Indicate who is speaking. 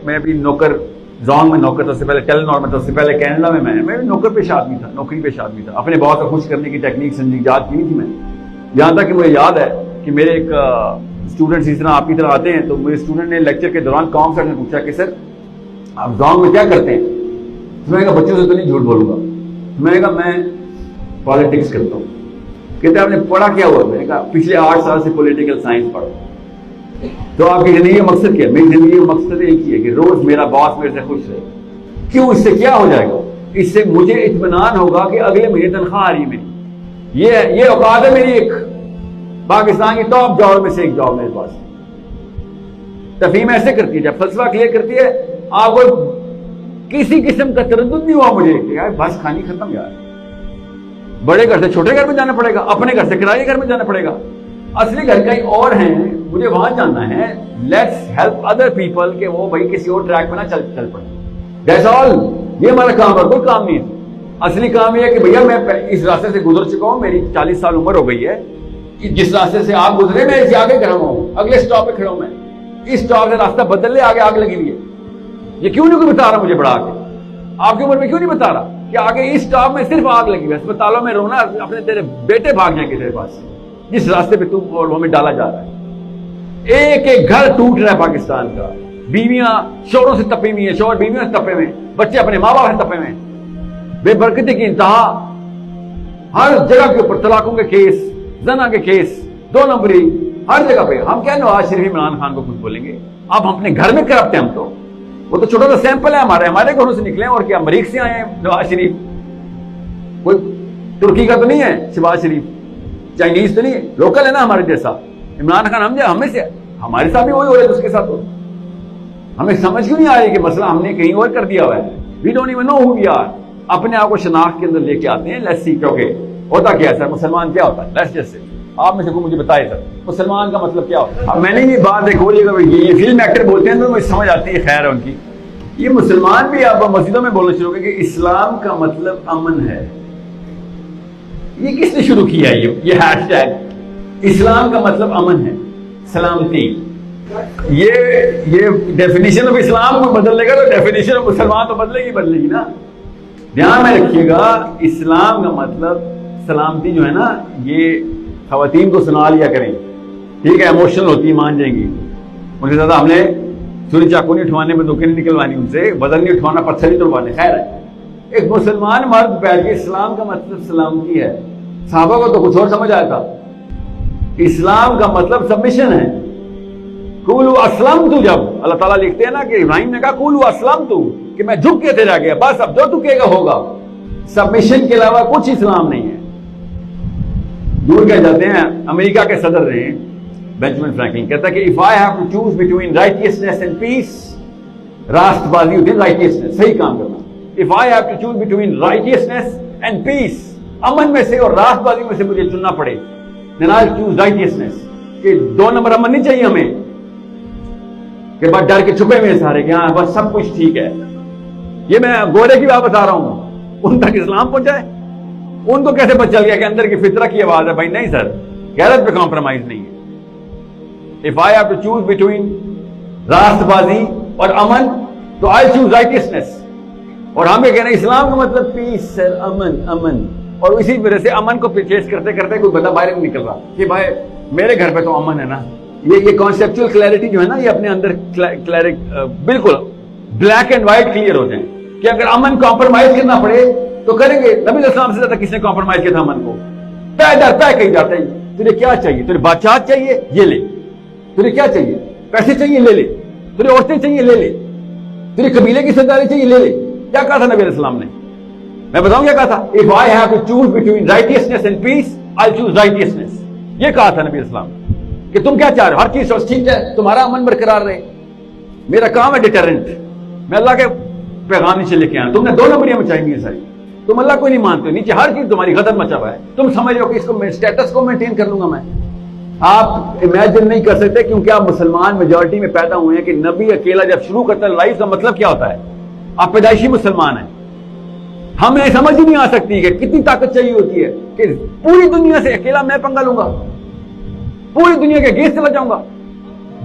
Speaker 1: میں بھی نوکر زونگ میں نوکر تھا، اس سے پہلے ٹیلی نار میں تھا، اس سے پہلے کینیڈا میں میں نوکر پیش آدمی تھا، نوکری پیش آدمی تھا. اپنے باس کو خوش کرنے کی ٹیکنیک سمجھی یاد کی نہیں تھی میں. یہاں تک کہ مجھے یاد ہے کہ میرے ایک اسٹوڈنٹس اس طرح آپ کی طرح آتے ہیں، تو میرے اسٹوڈنٹ نے لیکچر کے دوران کام سر نے پوچھا کہ سر آپ زونگ میں کیا کرتے ہیں؟ میں نے کہا بچوں سے تو نہیں جھوٹ بولوں گا. میں نے کہا میں پالیٹکس کرتا ہوں. کہتے آپ نے پڑھا کیا ہوا؟ میں نے کہا پچھلے 8 سال سے پولیٹیکل سائنس پڑھا. تو آپ کی زندگی کا مقصد کیا؟ میری زندگی کا مقصد ایک ہی ہے کہ روز میرا باس میرے سے خوش رہے. کیوں؟ اس سے کیا ہو جائے گا؟ اس سے مجھے اطمینان ہوگا کہ اگلے مہینے تنخواہ آ رہی ہے میری. یہ اوقات ہے میری ایک پاکستان کی ٹاپ جاب میں سے ایک جاب میرے پاس. تفہیم ایسے کرتی ہے، جب فلسفہ کلیئر کرتی ہے آپ کو کسی قسم کا تردد نہیں ہوا مجھے کہ یار بس کھانی ختم یار. بڑے گھر سے چھوٹے گھر میں جانا پڑے گا، اپنے گھر سے کرائے گھر میں جانا پڑے گا. اصلی گھر کہیں اور ہیں، مجھے وہاں جانا ہے. لیٹس ہیلپ ادر پیپل کہ وہ بھائی کسی اور ٹریک پہ نہ چل پڑے. That's all. یہ ہمارا کام ہے، کوئی کام نہیں ہے. اصلی کام یہ ہے کہ بھیا میں اس راستے سے گزر چکا ہوں، میری 40 سال عمر ہو گئی ہے. جس راستے سے آپ گزرے میں اس آگے کھڑا ہوں، اگلے سٹاپ پہ کھڑا ہوں. میں اس سٹاپ سے راستہ بدل لے، آگے آگ لگی ہوئی ہے. یہ کیوں نہیں کوئی بتا رہا مجھے بڑھا کے؟ آپ کی عمر میں کیوں نہیں بتا رہا کہ آگے اس سٹاپ میں صرف آگ لگی ہوئی ہے؟ اسپتالوں میں رونا، اپنے تیرے بیٹے بھاگ جائیں گے تیرے پاس جس راستے پہ تو وہ میں ڈالا جا رہا ہے. ایک ایک گھر ٹوٹ رہا ہے پاکستان کا. بیویاں شوہروں سے تپی ہوئی ہیں، شوہر بیویوں سے تپے ہوئے، بچے اپنے ماں باپ سے تپے ہوئے. بے برکتی کی انتہا. ہر جگہ کے اوپر طلاقوں کے کیس، زنا کے کیس، 2 نمبری ہر جگہ پہ. ہم کیا نواز شریف عمران خان کو کچھ بولیں گے؟ اب ہم اپنے گھر میں کرپٹ ہیں. ہم تو وہ تو چھوٹا سا سیمپل ہے ہمارے گھروں سے نکلے ہیں. اور کیا مریخ سے آئے ہیں نواز شریف؟ کوئی ترکی کا تو نہیں ہے شہباز شریف، چائنیز تو نہیں ہے، لوکل ہے نا ہمارے جیسا. عمران خان ہمیں سے ہمارے ساتھ بھی وہی ہو رہا ہے تو اس کے ساتھ ہو. ہمیں سمجھ کیوں نہیں آ رہی کہ مسئلہ ہم نے کہیں اور کر دیا ہوا ہے. We don't even know who we are. اپنے آپ کو شناخت کے اندر لے کے آتے ہیں. Let's see. کیونکہ ہوتا کیا ہے سر؟ مسلمان کیا ہوتا ہے؟ لیٹس جسٹ سے آپ میں سے کوئی مجھے بتائے سر مسلمان کا مطلب کیا ہوتا ہے؟ اب میں نے یہ بات دیکھو، یہ فلم ایکٹر بولتے ہیں تو مجھے سمجھ آتی ہے، خیر ہے ان کی. یہ مسلمان بھی آپ مسجدوں میں بولنا شروع کریں کہ اسلام کا مطلب امن ہے. یہ کس نے شروع کیا ہے یہ ہیش ٹیگ اسلام کا مطلب امن ہے، سلامتی؟ یہ ڈیفینیشن آف اسلام کو بدل لے گا تو ڈیفینیشن آف مسلمان تو بدلے گی نا. دھیان میں رکھیے گا، اسلام کا مطلب سلامتی جو ہے نا، یہ خواتین کو سنا لیا کریں، ٹھیک ہے؟ ایموشنل ہوتی مان جائیں گی. ان سے زیادہ ہم نے چھری چاقو نہیں اٹھوانے، بندوقیں نہیں نکلوانی، ان سے وزن نہیں اٹھوانا، پتھر نہیں توڑوانے. خیر ہے، ایک مسلمان مرد بیٹھ کے اسلام کا مطلب سلامتی ہے. صحابہ کو تو کچھ اور سمجھ آیا تھا. اسلام کا مطلب سبمیشن ہے. قولوا اسلمت، جب اللہ تعالیٰ لکھتے ہیں نا کہ ابراہیم نے کہا قولوا اسلمت، کہ میں جھک کے تیرا گیا، بس اب جو تو کہے گا ہوگا. سبمیشن کے علاوہ کچھ اسلام نہیں ہے. دور کہہ جاتے ہیں، امریکہ کے صدر رہے بینجامن فرینکلن، کہتا ہے کہ if I have to choose between righteousness and peace، راست بازی ہوتی ہے righteousness، صحیح کام کرنا. if I have to choose between righteousness and peace، امن میں سے اور راست بازی میں سے مجھے چننا پڑے، then I'll choose righteousness. کہ 2 نمبر امن نہیں چاہیے ہمیں کہ بس ڈر کے چھپے ہوئے سارے کہ ہاں بس سب کچھ ٹھیک ہے. یہ میں گورے کی بات بتا رہا ہوں، ان تک اسلام پہنچائے. ان کو کیسے پتہ چل گیا کہ اندر کی فطرت کی آواز ہے؟ بھائی نہیں سر، غیرت پہ کمپرومائز نہیں ہے. if I have to choose between راست بازی اور امن تو I'll choose righteousness. اور ہم یہ کہہ رہے ہیں اسلام کا مطلب پیس سر، امن. اور اسی وجہ سے امن کو پرچیز کرتے کرتے کوئی بندہ باہر نہیں نکل رہا کہ بھائی میرے گھر پہ تو امن ہے نا. یہ کانسیپچل کلیئرٹی جو ہے نا، یہ اپنے اندر بالکل بلیک اینڈ وائٹ کلیئر ہوتے ہیں کہ اگر امن کمپرومائز کرنا پڑے تو کریں گے. نبی علیہ السلام سے زیادہ کس نے کمپرومائز کیا تھا امن کو؟ پے در پے کہی جاتا ہے. تجھے کیا چاہیے؟ تجھے بادشاہ چاہیے؟ یہ لے. تجھے کیا چاہیے؟ پیسے چاہیے؟ لے لے. تجھے عورتیں چاہیے؟ لے لے. تجھے قبیلے کی سرداری چاہیے؟ لے لے. کیا کہا تھا نبی علیہ السلام نے؟ میں بتاؤں کیا کہا تھا؟ if I have to choose between righteousness and peace I'll choose righteousness. یہ کہا تھا نبی علیہ السلام کہ تم کیا چاہ رہے ہو؟ ہر چیز ٹھیک ہے، تمہارا امن برقرار رہے. میرا کام ہے ڈیٹرنٹ. میں اللہ کے پیغام نیچے لے کے آیا. تم نے 2 نمبریاں مچائی ہوئی ہیں ساری. تم اللہ کو نہیں مانتے ہو، نیچے ہر چیز تمہاری غضب مچا ہوا ہے. تم سمجھ رہے ہو کہ اس کو اسٹیٹس کو مینٹین کر لوں گا میں. آپ امیجن نہیں کر سکتے کیونکہ آپ مسلمان میجورٹی میں پیدا ہوئے ہیں کہ نبی اکیلا جب شروع کرتا ہے لائف کا مطلب کیا ہوتا ہے. آپ پیدائشی مسلمان ہیں. ہمیں سمجھ ہی نہیں آ سکتی کہ کتنی طاقت چاہیے ہوتی ہے کہ پوری دنیا سے اکیلا میں پنگا لوں گا، پوری دنیا کے اگینسٹ چلا جاؤں گا.